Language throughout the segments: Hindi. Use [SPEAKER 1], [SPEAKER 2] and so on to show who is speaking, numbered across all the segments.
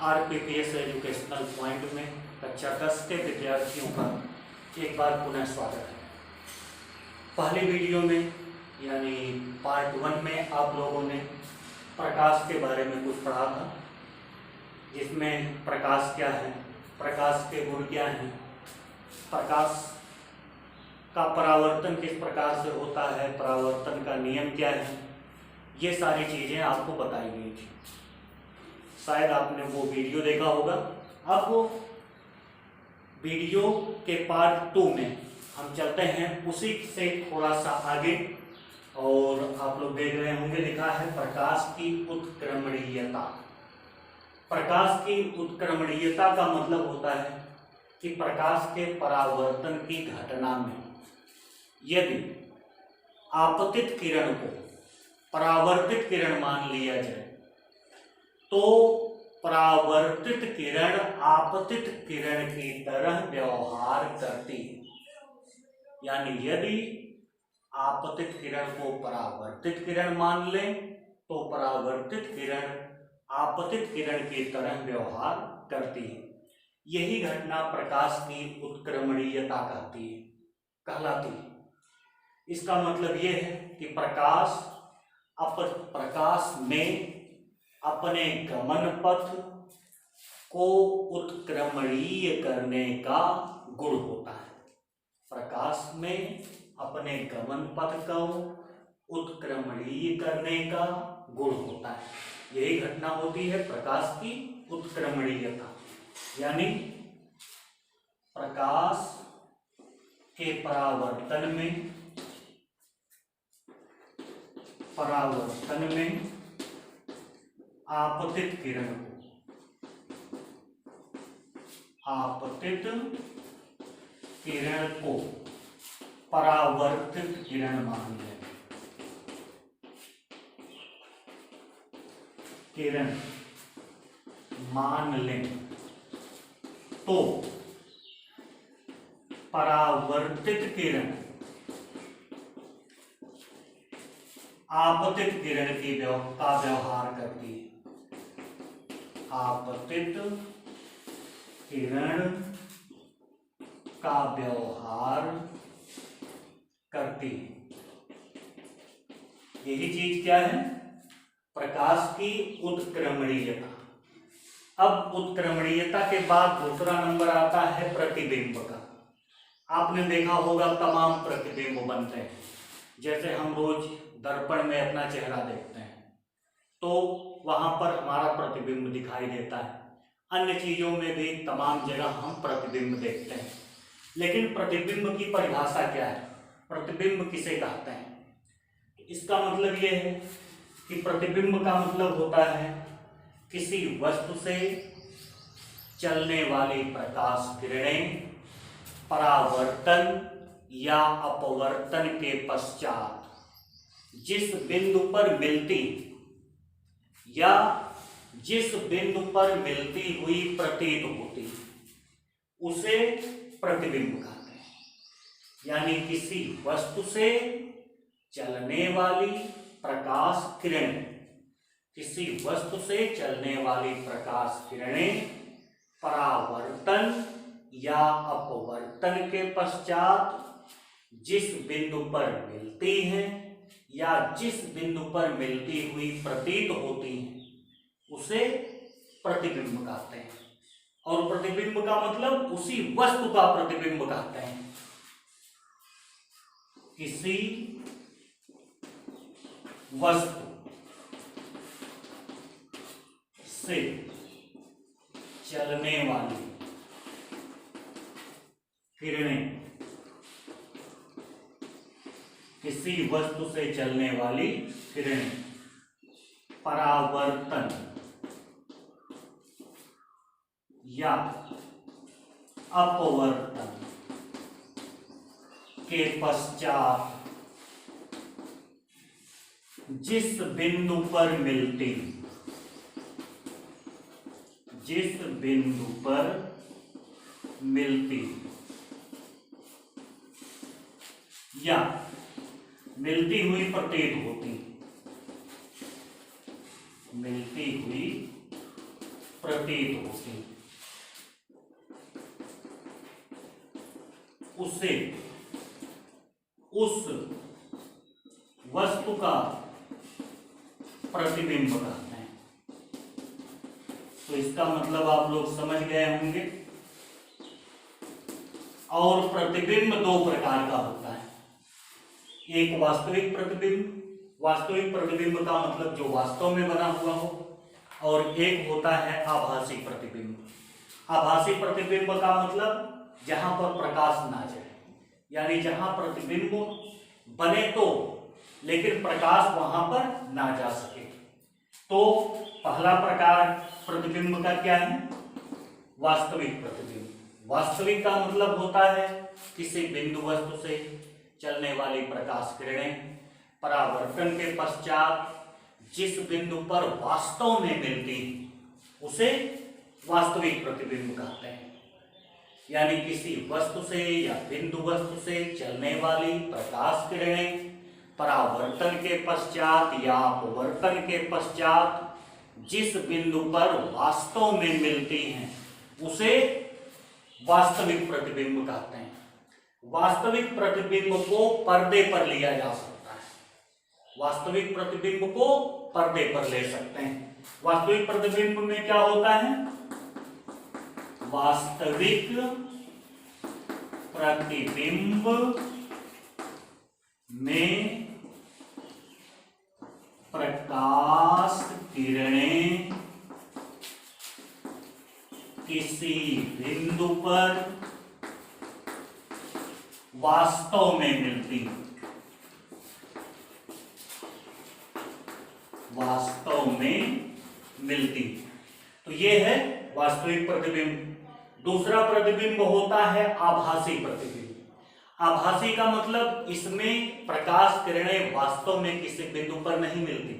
[SPEAKER 1] आरपीपीएस एजुकेशनल पॉइंट में कक्षा 10 के विद्यार्थियों का एक बार पुनः स्वागत है। पहले वीडियो में यानी पार्ट 1 में आप लोगों ने प्रकाश के बारे में कुछ पढ़ा था, जिसमें प्रकाश क्या है, प्रकाश के गुण क्या हैं, प्रकाश का परावर्तन किस प्रकार से होता है, परावर्तन का नियम क्या है, ये सारी चीज़ें आपको बताई गई थी। शायद आपने वो वीडियो देखा होगा। अब वो वीडियो के पार्ट 2 में हम चलते हैं, उसी से थोड़ा सा आगे। और आप लोग देख रहे होंगे, लिखा है प्रकाश की उत्क्रमणीयता। प्रकाश की उत्क्रमणीयता का मतलब होता है कि प्रकाश के परावर्तन की घटना में यदि आपतित किरण को परावर्तित किरण मान लिया जाए तो परावर्तित किरण आपतित किरण की तरह व्यवहार करती है। यानी यदि आपतित किरण को परावर्तित किरण मान लें तो परावर्तित किरण आपतित किरण की तरह व्यवहार करती है। यही घटना प्रकाश की उत्क्रमणीयता कहलाती है। इसका मतलब यह है कि प्रकाश में अपने गमन पथ को उत्क्रमणीय करने का गुण होता है। प्रकाश में अपने गमन पथ को उत्क्रमणीय करने का गुण होता है। यही घटना होती है प्रकाश की उत्क्रमणीयता। यानी प्रकाश के परावर्तन में आपतित किरण को परावर्तित किरण मान लें तो परावर्तित किरण आपतित किरण का व्यवहार करती है। आपतित किरण का व्यवहार करती है। यही चीज क्या है? प्रकाश की उत्क्रमणीयता। अब उत्क्रमणीयता के बाद दूसरा नंबर आता है प्रतिबिंब का। आपने देखा होगा तमाम प्रतिबिंब बनते हैं। जैसे हम रोज दर्पण में अपना चेहरा देखते हैं तो वहां पर हमारा प्रतिबिंब दिखाई देता है। अन्य चीजों में भी तमाम जगह हम प्रतिबिंब देखते हैं। लेकिन प्रतिबिंब की परिभाषा क्या है? प्रतिबिंब किसे कहते हैं? इसका मतलब यह है कि प्रतिबिंब का मतलब होता है किसी वस्तु से चलने वाली प्रकाश किरणें परावर्तन या अपवर्तन के पश्चात जिस बिंदु पर मिलती या जिस बिंदु पर मिलती हुई प्रतीत होती उसे प्रतिबिंब कहते हैं। यानी किसी वस्तु से चलने वाली प्रकाश किरणें परावर्तन या अपवर्तन के पश्चात जिस बिंदु पर मिलती हैं या जिस बिंदु पर मिलती हुई प्रतीत होती हैं उसे प्रतिबिंब कहते हैं। और प्रतिबिंब का मतलब उसी वस्तु का प्रतिबिंब कहते हैं। किसी वस्तु से चलने वाली किरणें परावर्तन या अपवर्तन के पश्चात जिस बिंदु पर मिलती या मिलती हुई प्रतीत होती प्रतीत होती, उसे उस वस्तु का प्रतिबिंब कहते हैं। तो इसका मतलब आप लोग समझ गए होंगे। और प्रतिबिंब दो प्रकार का होता है, एक वास्तविक प्रतिबिंब, वास्तविक प्रतिबिंब का मतलब जो वास्तव में बना हुआ हो, और एक होता है आभासी प्रतिबिंब। आभासी प्रतिबिंब का मतलब जहां पर प्रकाश ना जाए, यानी जहां प्रतिबिंब बने तो लेकिन प्रकाश वहां पर ना जा सके। तो पहला प्रकार प्रतिबिंब का क्या है? वास्तविक प्रतिबिंब। वास्तविक का मतलब होता है किसी बिंदु वस्तु से चलने वाली प्रकाश किरणें परावर्तन के पश्चात जिस बिंदु पर वास्तव में मिलती उसे वास्तविक प्रतिबिंब कहते हैं। यानी किसी वस्तु से या बिंदु वस्तु से चलने वाली प्रकाश किरणें परावर्तन के पश्चात या अपवर्तन के पश्चात जिस बिंदु पर वास्तव में मिलती हैं उसे वास्तविक प्रतिबिंब कहते हैं। वास्तविक प्रतिबिंब को पर्दे पर लिया जा सकता है, वास्तविक प्रतिबिंब को पर्दे पर ले सकते हैं। वास्तविक प्रतिबिंब में क्या होता है? वास्तविक प्रतिबिंब में प्रकाश किरणें किसी बिंदु पर वास्तव में मिलती, वास्तव में मिलती। तो ये है वास्तविक प्रतिबिंब। दूसरा प्रतिबिंब होता है आभासी प्रतिबिंब। आभासी का मतलब इसमें प्रकाश किरणें वास्तव में किसी बिंदु पर नहीं मिलती,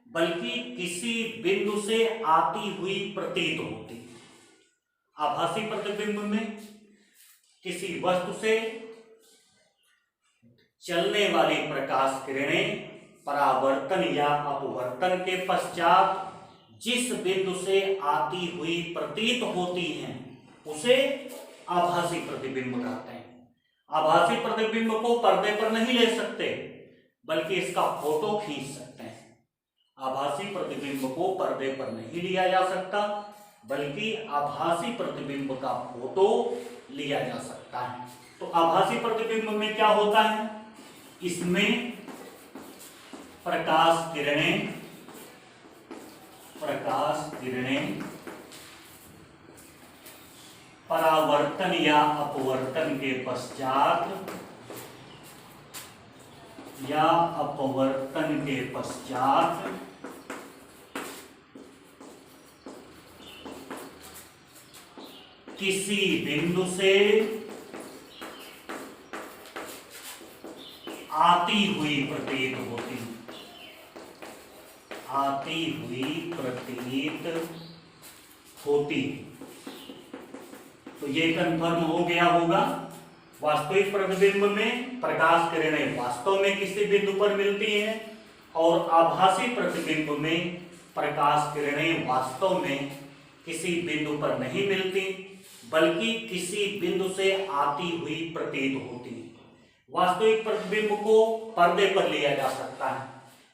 [SPEAKER 1] बल्कि किसी बिंदु से आती हुई प्रतीत होती। आभासी प्रतिबिंब में किसी वस्तु से चलने वाली प्रकाश किरणें परावर्तन या अपवर्तन के पश्चात जिस बिंदु से आती हुई प्रतीत होती हैं उसे आभासी प्रतिबिंब कहते हैं। आभासी प्रतिबिंब को पर्दे पर नहीं ले सकते, बल्कि इसका फोटो खींच सकते हैं। आभासी प्रतिबिंब को पर्दे पर नहीं लिया जा सकता, बल्कि आभासी प्रतिबिंब का फोटो लिया जा सकता है। तो आभासी प्रतिबिंब में क्या होता है? इसमें प्रकाश किरणें परावर्तन या अपवर्तन के पश्चात किसी बिंदु से आती हुई प्रतीत होती। तो ये कंफर्म हो गया होगा। वास्तविक प्रतिबिंब में प्रकाश किरणें वास्तव में किसी बिंदु पर मिलती हैं, और आभासी प्रतिबिंब में प्रकाश किरणें वास्तव में किसी बिंदु पर नहीं मिलती, बल्कि किसी बिंदु से आती हुई प्रतीत होती। वास्तविक प्रतिबिंब को पर्दे पर लिया जा सकता है,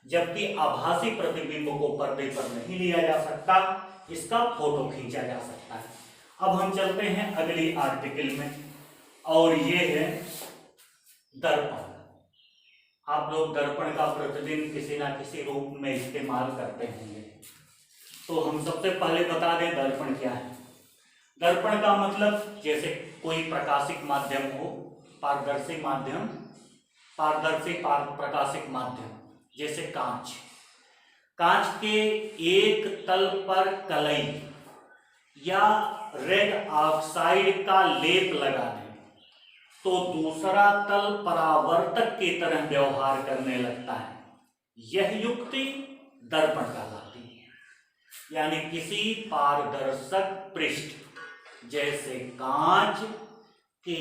[SPEAKER 1] जबकि आभासी प्रतिबिंब को पर्दे पर नहीं लिया जा सकता, इसका फोटो खींचा जा सकता है। अब हम चलते हैं अगली आर्टिकल में, और ये है दर्पण। आप लोग दर्पण का प्रतिदिन किसी ना किसी रूप में इस्तेमाल करते होंगे। तो हम सबसे पहले बता दें दर्पण क्या है। दर्पण का मतलब जैसे कोई प्रकाशिक माध्यम हो, पारदर्शी प्रकाशिक माध्यम, जैसे कांच के एक तल पर कलई या रेड ऑक्साइड का लेप लगा दें तो दूसरा तल परावर्तक की तरह व्यवहार करने लगता है। यह युक्ति दर्पण कहलाती है। यानी किसी पारदर्शक पृष्ठ जैसे कांच के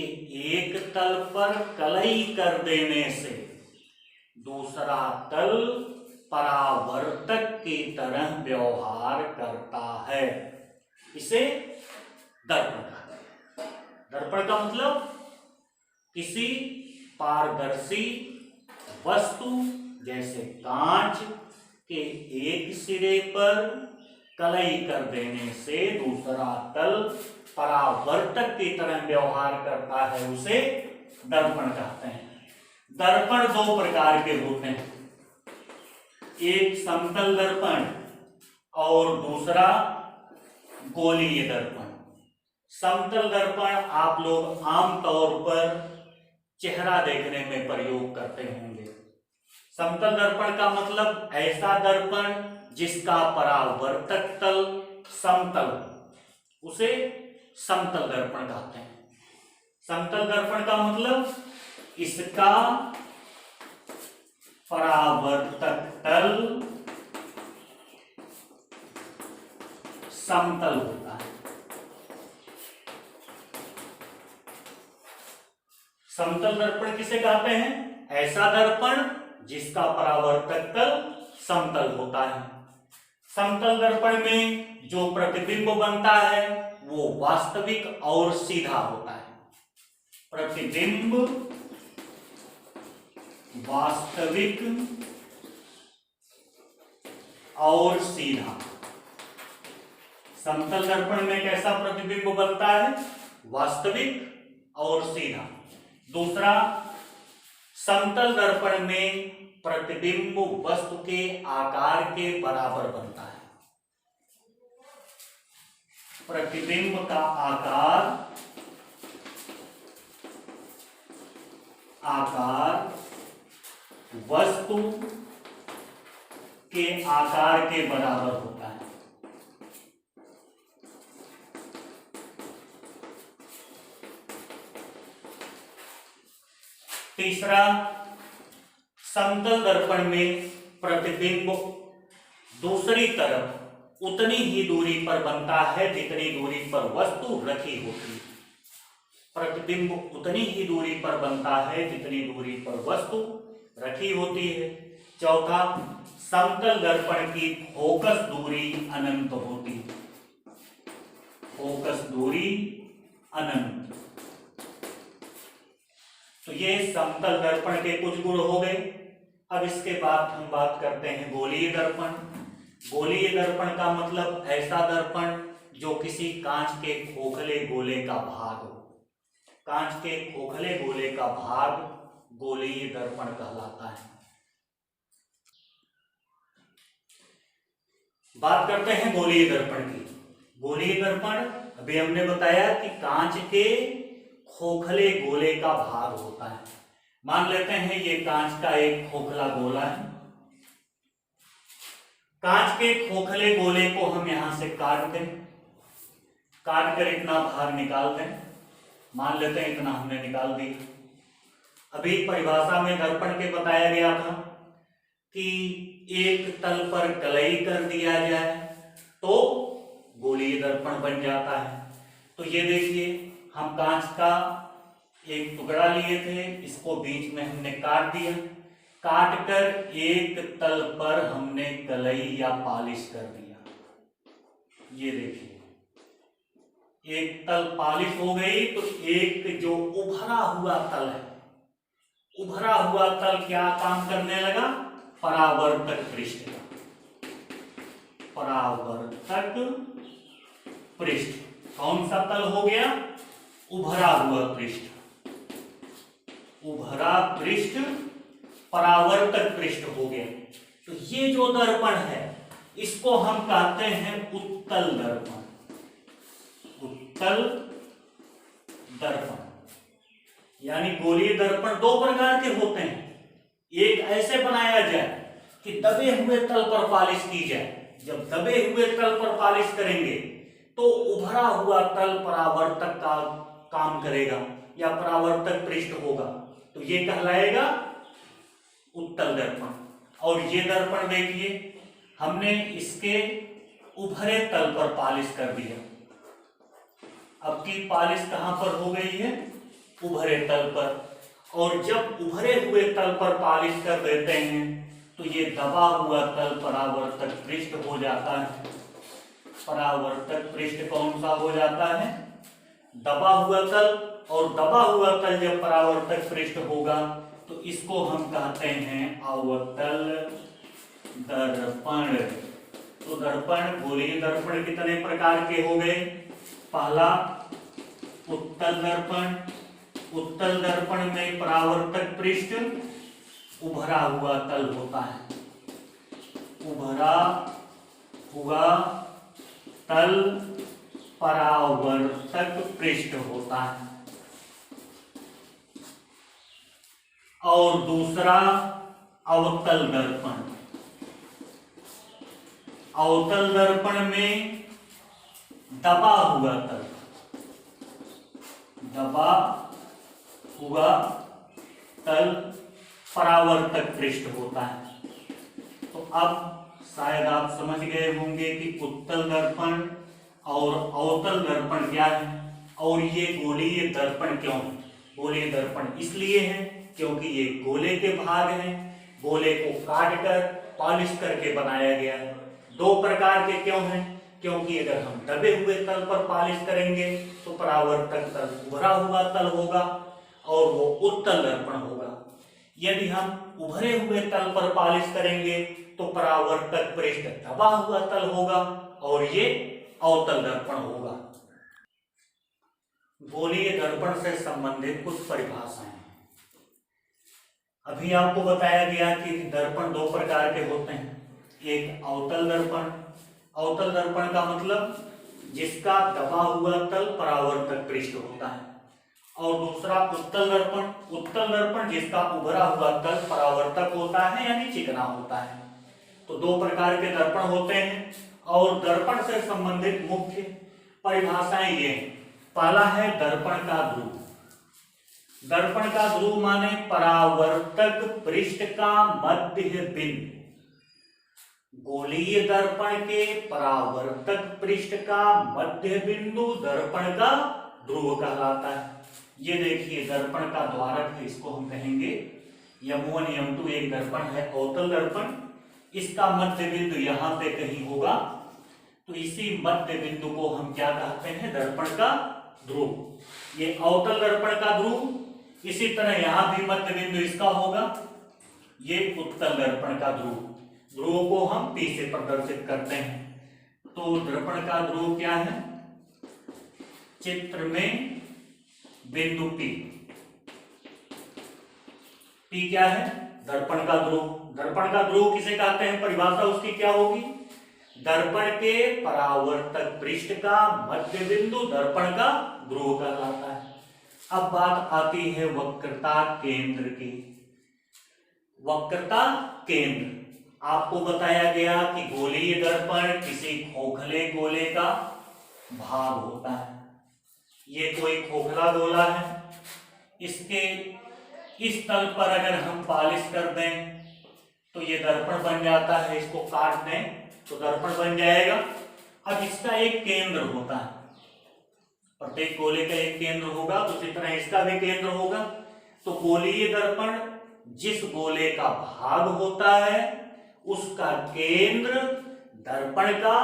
[SPEAKER 1] एक तल पर कलई कर देने से दूसरा तल परावर्तक की तरह व्यवहार करता है। इसे दर्पण कहते हैं। दर्पण का मतलब किसी पारदर्शी वस्तु जैसे कांच के एक सिरे पर कलई कर देने से दूसरा तल परावर्तक की तरह व्यवहार करता है, उसे दर्पण कहते हैं। दर्पण दो प्रकार के होते हैं, एक समतल दर्पण और दूसरा गोलीय दर्पण। समतल दर्पण आप लोग आमतौर पर चेहरा देखने में प्रयोग करते होंगे। समतल दर्पण का मतलब ऐसा दर्पण जिसका परावर्तक तल समतल, उसे समतल दर्पण कहते हैं। समतल दर्पण का मतलब इसका परावर्तक तल समतल होता है। समतल दर्पण किसे कहते हैं? ऐसा दर्पण जिसका परावर्तक तल समतल होता है। समतल दर्पण में जो प्रतिबिंब बनता है वो वास्तविक और सीधा होता है। प्रतिबिंब वास्तविक और सीधा। समतल दर्पण में कैसा प्रतिबिंब बनता है? वास्तविक और सीधा। दूसरा, समतल दर्पण में प्रतिबिंब वस्तु के आकार के बराबर बनता है। प्रतिबिंब का आकार वस्तु के आकार के बराबर होता है। तीसरा, समतल दर्पण में प्रतिबिंब दूसरी तरफ उतनी ही दूरी पर बनता है जितनी दूरी पर वस्तु रखी होती है। प्रतिबिंब उतनी ही दूरी पर बनता है जितनी दूरी पर वस्तु रखी होती है। चौथा, समतल दर्पण की फोकस दूरी अनंत होती है। फोकस दूरी अनंत। तो ये समतल दर्पण के कुछ गुण हो गए। अब इसके बाद हम बात करते हैं गोलीय दर्पण। गोलीय दर्पण का मतलब ऐसा दर्पण जो किसी कांच के खोखले गोले का भाग हो। कांच के खोखले गोले का भाग गोलीय दर्पण कहलाता है। बात करते हैं गोलीय दर्पण की। गोलीय दर्पण अभी हमने बताया कि कांच के खोखले गोले का भाग होता है। मान लेते हैं ये कांच का एक खोखला गोला है। कांच के खोखले गोले को हम यहां से काट दें, काट कर इतना भाग निकाल दें। मान लेते हैं इतना हमने निकाल दिया। अभी परिभाषा में दर्पण के बताया गया था कि एक तल पर कलई कर दिया जाए तो गोलीय दर्पण बन जाता है। तो ये देखिए, हम कांच का एक टुकड़ा लिए थे, इसको बीच में हमने काट दिया। काट कर एक तल पर हमने कलई या पॉलिश कर दिया। ये देखिए, एक तल पॉलिश हो गई तो एक जो उभरा हुआ तल है, उभरा हुआ तल क्या काम करने लगा? परावर्तक पृष्ठ का। परावर्तक पृष्ठ कौन सा तल हो गया? उभरा हुआ पृष्ठ। उभरा पृष्ठ परावर्तक पृष्ठ हो गया। तो ये जो दर्पण है इसको हम कहते हैं उत्तल दर्पण। उत्तल दर्पण यानी गोलीय दर्पण दो प्रकार के होते हैं। एक ऐसे बनाया जाए कि दबे हुए तल पर पॉलिश की जाए। जब दबे हुए तल पर पॉलिश करेंगे तो उभरा हुआ तल परावर्तक का काम करेगा या परावर्तक पृष्ठ होगा, तो ये कहलाएगा उत्तल दर्पण। और ये दर्पण देखिए, हमने इसके उभरे तल पर पॉलिश कर दिया। अब की पॉलिश कहां पर हो गई है? उभरे तल पर। और जब उभरे हुए तल पर पॉलिश कर देते हैं तो ये दबा हुआ तल परावर्तक पृष्ठ हो जाता है। परावर्तक पृष्ठ कौन सा हो जाता है? दबा हुआ तल। और दबा हुआ तल जब परावर्तक पृष्ठ होगा तो इसको हम कहते हैं अवतल दर्पण। तो दर्पण, गोलीय दर्पण कितने प्रकार के हो गए? पहला उत्तल दर्पण। उत्तल दर्पण में परावर्तक पृष्ठ उभरा हुआ तल होता है। उभरा हुआ तल परावर्तक पृष्ठ होता है। और दूसरा अवतल दर्पण। अवतल दर्पण में दबा हुआ तल, दबा हुआ तल परावर्तक पृष्ठ होता है। तो अब शायद आप समझ गए होंगे कि उत्तल दर्पण और अवतल दर्पण क्या है और ये गोलीय दर्पण क्यों है। गोलीय दर्पण इसलिए है क्योंकि ये गोले के भाग हैं। गोले को काट कर पॉलिश करके बनाया गया है। दो प्रकार के क्यों हैं? क्योंकि अगर हम दबे हुए तल पर पॉलिश करेंगे तो परावर्तक तल उभरा हुआ तल होगा और वो उत्तल दर्पण होगा। यदि हम उभरे हुए तल पर पॉलिश करेंगे तो परावर्तक पृष्ठ दबा हुआ तल होगा और ये अवतल दर्पण होगा। गोलीय दर्पण से संबंधित कुछ परिभाषाएं। अभी आपको बताया गया कि दर्पण दो प्रकार के होते हैं। एक अवतल दर्पण। अवतल दर्पण का मतलब जिसका दबा हुआ तल परावर्तक पृष्ठ होता है। और दूसरा उत्तल दर्पण। उत्तल दर्पण जिसका उभरा हुआ तल परावर्तक होता है यानी चिकना होता है। तो दो प्रकार के दर्पण होते हैं और दर्पण से संबंधित मुख्य परिभाषाएं ये हैं। पहला है दर्पण का ध्रुव। दर्पण का ध्रुव माने परावर्तक पृष्ठ का मध्य बिंदु। गोलीय दर्पण के परावर्तक पृष्ठ का मध्य बिंदु दर्पण का ध्रुव कहलाता है। ये देखिए दर्पण का द्वारक है, इसको हम कहेंगे M1 M2 एक दर्पण है अवतल दर्पण। इसका मध्य बिंदु यहाँ पे कहीं होगा तो इसी मध्य बिंदु को हम क्या कहते हैं? दर्पण का ध्रुव। ये अवतल दर्पण का ध्रुव। इसी तरह यहाँ भी मध्य बिंदु इसका होगा। ये उत्तल दर्पण का ध्रुव। ध्रुव को हम P से प्रदर्शित करते हैं। तो दर्पण का ध्रुव क्या है? चित्र में बिंदु P। P क्या है? दर्पण का ध्रुव। दर्पण का ध्रुव किसे कहते हैं? परिभाषा उसकी क्या होगी? दर्पण के परावर्तक पृष्ठ का मध्य बिंदु दर्पण का ध्रुव कहलाता है। अब बात आती है वक्रता केंद्र की। वक्रता केंद्र आपको बताया गया कि गोलीय दर्पण किसी खोखले गोले का भाग होता है। ये कोई खोखला गोला है। इसके इस तल पर अगर हम पॉलिश कर दें तो ये दर्पण बन जाता है। इसको काट दें तो दर्पण बन जाएगा। अब इसका एक केंद्र होता है। प्रत्येक गोले का एक केंद्र होगा तो उसी तरह इसका भी केंद्र होगा। तो गोलीय दर्पण जिस गोले का भाग होता है उसका केंद्र दर्पण का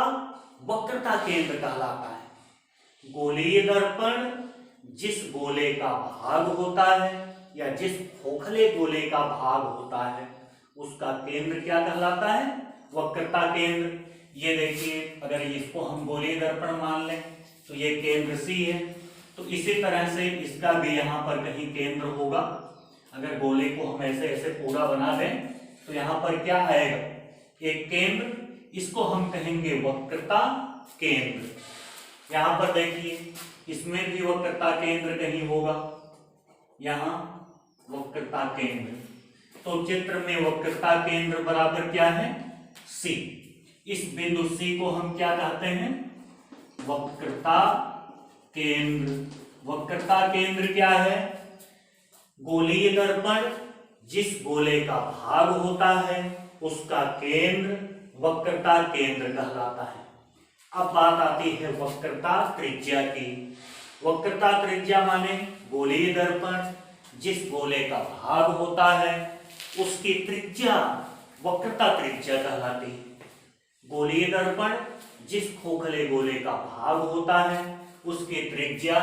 [SPEAKER 1] वक्रता केंद्र कहलाता है। गोलीय दर्पण जिस गोले का भाग होता है या जिस खोखले गोले का भाग होता है उसका केंद्र क्या कहलाता है? वक्रता केंद्र। ये देखिए अगर इसको हम गोलीय दर्पण मान लें तो ये केंद्र C है। तो इसी तरह से इसका भी यहाँ पर कहीं केंद्र होगा। अगर गोले को हम ऐसे ऐसे पूरा बना दें तो यहाँ पर क्या आएगा? एक केंद्र। इसको हम कहेंगे वक्रता केंद्र। यहाँ पर देखिए इसमें भी वक्रता केंद्र कहीं होगा। यहाँ वक्रता केंद्र। तो चित्र में वक्रता केंद्र बराबर क्या है? C। इस बिंदु C को हम क्या कहते हैं? वक्रता केंद्र। वक्रता केंद्र क्या है? गोलीय दर्पण जिस गोले का भाग होता है उसका केंद्र वक्रता केंद्र कहलाता है। अब बात आती है वक्रता त्रिज्या की। वक्रता त्रिज्या माने गोलीय दर्पण जिस गोले का भाग होता है उसकी त्रिज्या वक्रता त्रिज्या कहलाती है। गोलीय दर्पण जिस खोखले गोले का भाग होता है उसकी त्रिज्या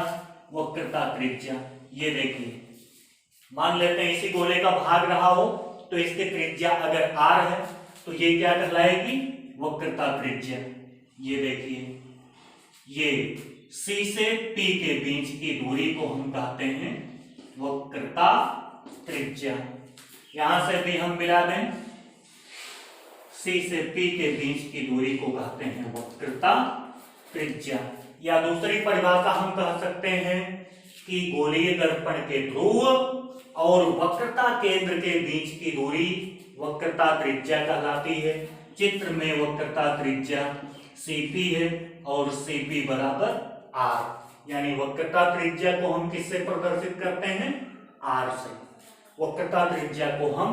[SPEAKER 1] वक्रता त्रिज्या, ये देखिए मान लेते हैं इसी गोले का भाग रहा हो तो इसकी त्रिज्या अगर r है तो ये क्या कहलाएगी, वक्रता त्रिज्या। ये देखिए ये C से P के बीच की दूरी को हम कहते हैं वक्रता त्रिज्या। यहां से भी हम मिला दें, C से P के बीच की दूरी को कहते हैं वक्रता त्रिज्या। या दूसरी परिभाषा हम कह सकते हैं कि गोलीय दर्पण के ध्रुव और वक्रता केंद्र के बीच की दूरी वक्रता त्रिज्या कहलाती है। चित्र में वक्रता त्रिज्या CP है और CP बराबर R, यानी वक्रता त्रिज्या को हम किससे प्रदर्शित करते हैं, R से। वक्रता त्रिज्या को हम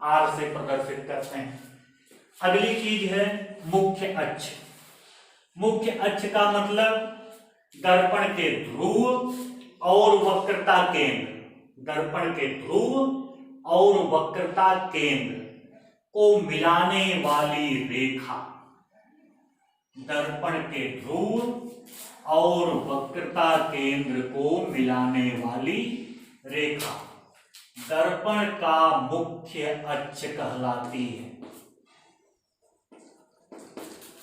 [SPEAKER 1] R से प्रदर्शित करते हैं। अगली चीज है मुख्य अक्ष। मुख्य अक्ष का मतलब दर्पण के ध्रुव और वक्रता केंद्र, दर्पण के ध्रुव और वक्रता केंद्र को मिलाने वाली रेखा, दर्पण के ध्रुव और वक्रता केंद्र को मिलाने वाली रेखा दर्पण का मुख्य अक्ष कहलाती है।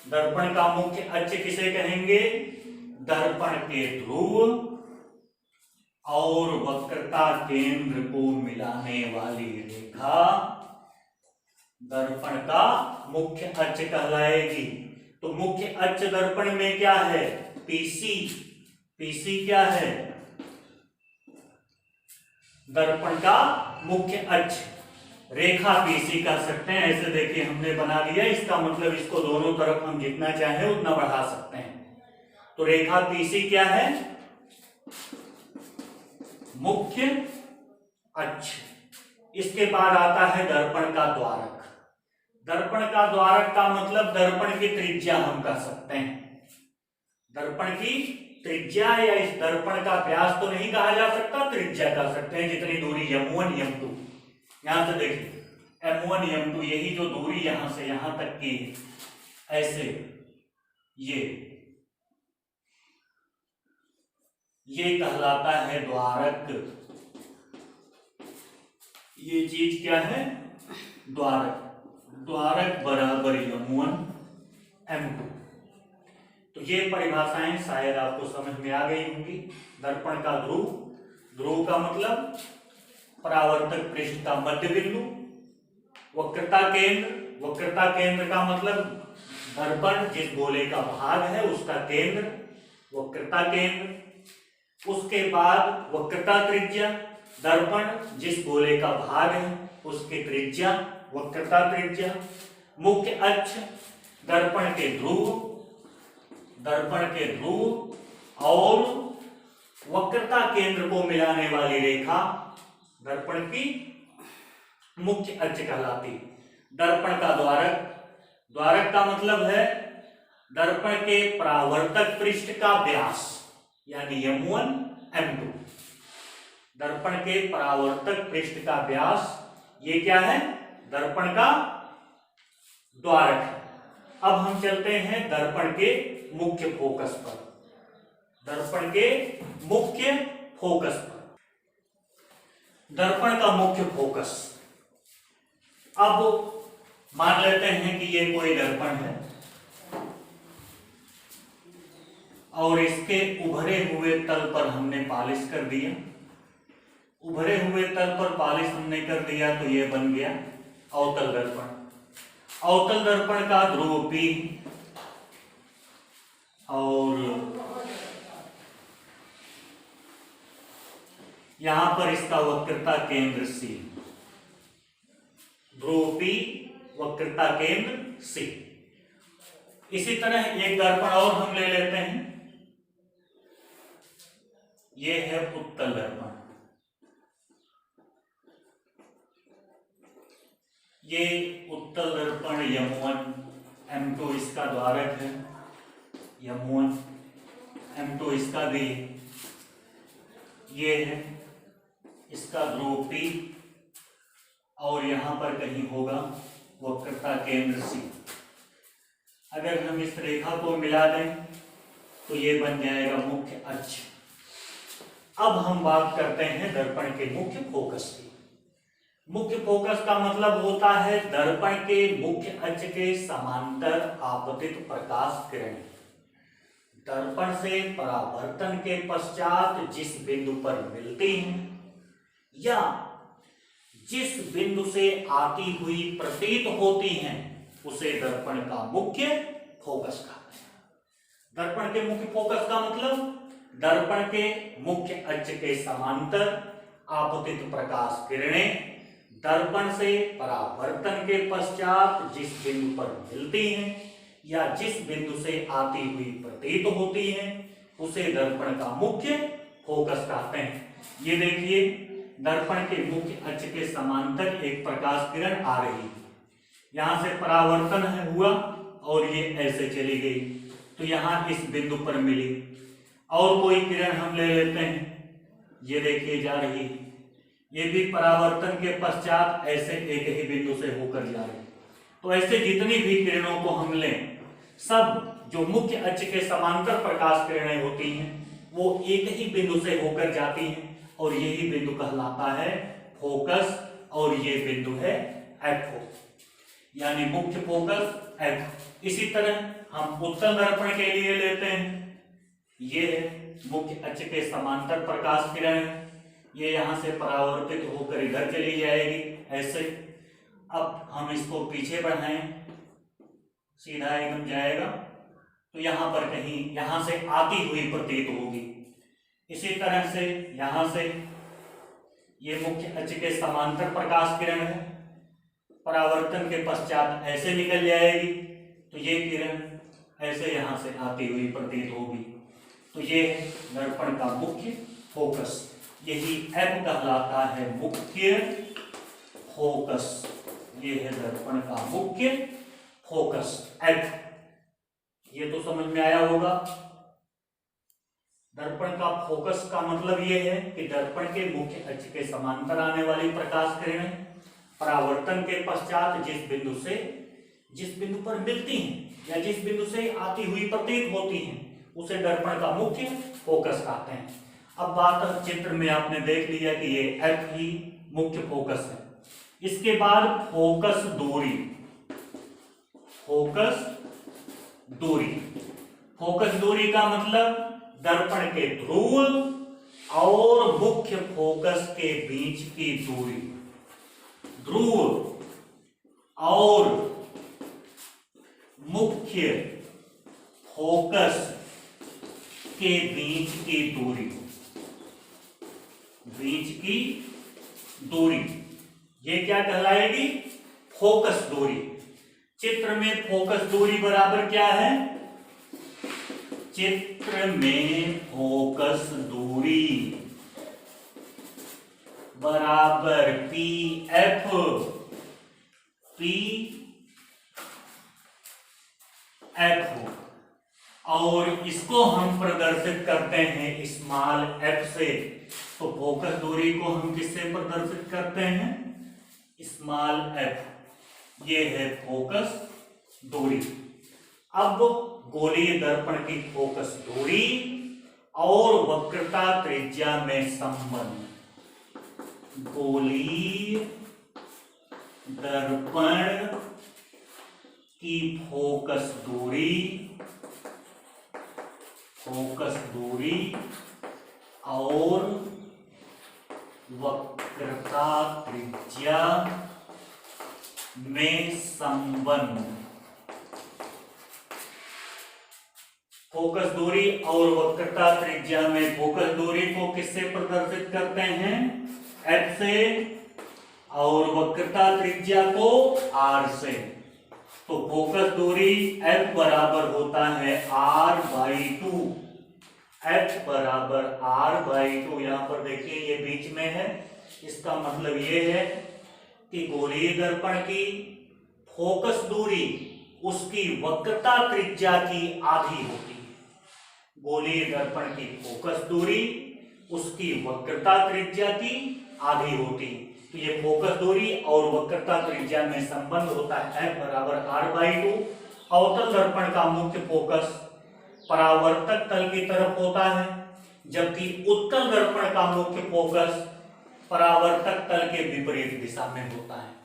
[SPEAKER 1] दर्पण का मुख्य अक्ष किसे कहेंगे, दर्पण के ध्रुव और वक्रता केंद्र को मिलाने वाली रेखा दर्पण का मुख्य अक्ष कहलाएगी। तो मुख्य अक्ष दर्पण में क्या है, PC। PC क्या है, दर्पण का मुख्य अक्ष। रेखा PC कह सकते हैं। ऐसे देखिए हमने बना लिया, इसका मतलब इसको दोनों तरफ हम जितना चाहे उतना बढ़ा सकते हैं। तो रेखा PC क्या है, मुख्य अक्ष। इसके बाद आता है दर्पण का द्वारक। दर्पण का द्वारक का मतलब दर्पण की त्रिज्या हम कह सकते हैं। दर्पण की त्रिज्या या इस दर्पण का व्यास तो नहीं कहा जा सकता, त्रिज्या कह सकते हैं। जितनी दूरी M1 M2, यहां से देखिए M1 M2, यही जो दूरी यहां से यहां तक की है, ऐसे ये कहलाता है द्वारक। ये चीज क्या है, द्वारक। द्वारक बराबर M1 M2। तो ये परिभाषाएं शायद आपको समझ में आ गई होंगी। दर्पण का ध्रुव, ध्रुव का मतलब परावर्तक पृष्ठ का मध्य बिंदु। वक्रता केंद्र, वक्रता केंद्र का मतलब दर्पण जिस गोले का भाग है उसका केंद्र, वक्रता केंद्र। उसके बाद वक्रता त्रिज्या, दर्पण जिस गोले का भाग है उसकी त्रिज्या, वक्रता त्रिज्या। मुख्य अक्ष, दर्पण के ध्रुव, दर्पण के ध्रुव और वक्रता केंद्र को मिलाने वाली रेखा दर्पण की मुख्य अक्ष कहलाती। दर्पण का द्वारक, द्वारक का मतलब है दर्पण के परावर्तक पृष्ठ का व्यास, यानी M1 M2। दर्पण के परावर्तक पृष्ठ का व्यास, ये क्या है, दर्पण का द्वारक है। अब हम चलते हैं दर्पण के मुख्य फोकस पर। दर्पण के मुख्य फोकस पर, दर्पण का मुख्य फोकस। अब मान लेते हैं कि ये कोई दर्पण है और इसके उभरे हुए तल पर हमने पालिश कर दिया। उभरे हुए तल पर पालिश हमने कर दिया तो ये बन गया अवतल दर्पण। अवतल दर्पण का ध्रुव P और यहां पर इसका वक्रता केंद्र C। ध्रुव P, वक्रता केंद्र C। इसी तरह एक दर्पण और हम ले लेते हैं, ये है उत्तल दर्पण। ये उत्तल दर्पण M1 M2 इसका द्वारक है, M1 M2 इसका भी, ये है इसका ध्रुव P और यहां पर कहीं होगा वक्रता केंद्र C। अगर हम इस रेखा को मिला दें तो ये बन जाएगा मुख्य अक्ष। अब हम बात करते हैं दर्पण के मुख्य फोकस की। मुख्य फोकस का मतलब होता है दर्पण के मुख्य अक्ष के समांतर आपतित प्रकाश किरण दर्पण से परावर्तन के पश्चात जिस बिंदु पर मिलती हैं या जिस बिंदु से आती हुई प्रतीत होती हैं उसे दर्पण का मुख्य फोकस कहते हैं। दर्पण के मुख्य फोकस का मतलब दर्पण के मुख्य अक्ष के समांतर आपतित प्रकाश किरणें दर्पण से परावर्तन के पश्चात जिस बिंदु पर मिलती हैं या जिस बिंदु से आती हुई प्रतीत होती हैं उसे दर्पण का मुख्य फोकस कहते हैं। ये देखिए दर्पण के मुख्य अक्ष के समांतर एक प्रकाश किरण आ रही है, यहां से परावर्तन हुआ और ये ऐसे चली गई तो यहां इस बिंदु पर मिली। और कोई किरण हम ले लेते हैं, ये देखिए जा रही है, ये भी परावर्तन के पश्चात ऐसे एक ही बिंदु से होकर जा रही है। तो ऐसे जितनी भी किरणों को हम लें सब जो मुख्य अक्ष के समांतर प्रकाश किरणें होती हैं वो एक ही बिंदु से होकर जाती हैं और यही बिंदु कहलाता है फोकस और ये बिंदु है एफ, यानी मुख्य फोकस एफ। इसी तरह हम उत्तल दर्पण के लिए लेते हैं, ये मुख्य अक्ष के समांतर प्रकाश किरण है, ये यहां से परावर्तित होकर इधर चली जाएगी ऐसे। अब हम इसको पीछे बढ़ाएं, सीधा एकदम जाएगा तो यहां पर कहीं यहां से आती हुई प्रतीत होगी। इसी तरह से यहां से ये मुख्य अक्ष के समांतर प्रकाश किरण है, परावर्तन के पश्चात ऐसे निकल जाएगी तो ये किरण ऐसे यहां से आती हुई प्रतीत होगी। तो ये दर्पण का मुख्य फोकस, यही एफ कहलाता है मुख्य फोकस। ये है दर्पण का मुख्य फोकस एफ। ये तो समझ में आया होगा। दर्पण का फोकस का मतलब ये है कि दर्पण के मुख्य अक्ष के समांतर आने वाली प्रकाश किरणें परावर्तन के पश्चात जिस बिंदु पर मिलती हैं या जिस बिंदु से आती हुई प्रतीत होती हैं उसे दर्पण का मुख्य फोकस कहते हैं। अब बात चित्र में आपने देख लिया कि ये एफ ही मुख्य फोकस है। इसके बाद फोकस दूरी। फोकस दूरी का मतलब दर्पण के ध्रुव और मुख्य फोकस के बीच की दूरी। ध्रुव और मुख्य फोकस के बीच की दूरी, ये क्या कहलाएगी? फोकस दूरी। चित्र में फोकस दूरी बराबर क्या है? चित्र में फोकस दूरी बराबर पी एफ और इसको हम प्रदर्शित करते हैं स्मॉल एफ से। तो फोकस दूरी को हम किससे प्रदर्शित करते हैं? Small F. ये है फोकस दूरी। अब गोलीय दर्पण की फोकस दूरी और वक्रता त्रिज्या में संबंध। गोलीय दर्पण की फोकस दूरी और वक्रता त्रिज्या में संबंध। फोकस दूरी और वक्रता त्रिज्या में फोकस दूरी को किससे प्रदर्शित करते हैं? एफ से, और वक्रता त्रिज्या को आर से। तो फोकस दूरी एफ बराबर होता है r/2। एफ बराबर r/2। यहां पर देखिए ये बीच में है, इसका मतलब ये है कि गोलीय दर्पण की फोकस दूरी उसकी वक्रता त्रिज्या की आधी होती है। गोलीय दर्पण की फोकस दूरी उसकी वक्रता त्रिज्या की आधी होती है। तो ये फोकस दूरी और वक्रता त्रिज्या में संबंध होता है F बराबर r/2 अवतल दर्पण का मुख्य फोकस परावर्तक तल की तरफ होता है, जबकि उत्तल दर्पण का मुख्य फोकस परावर्तक तल के विपरीत दिशा में होता है।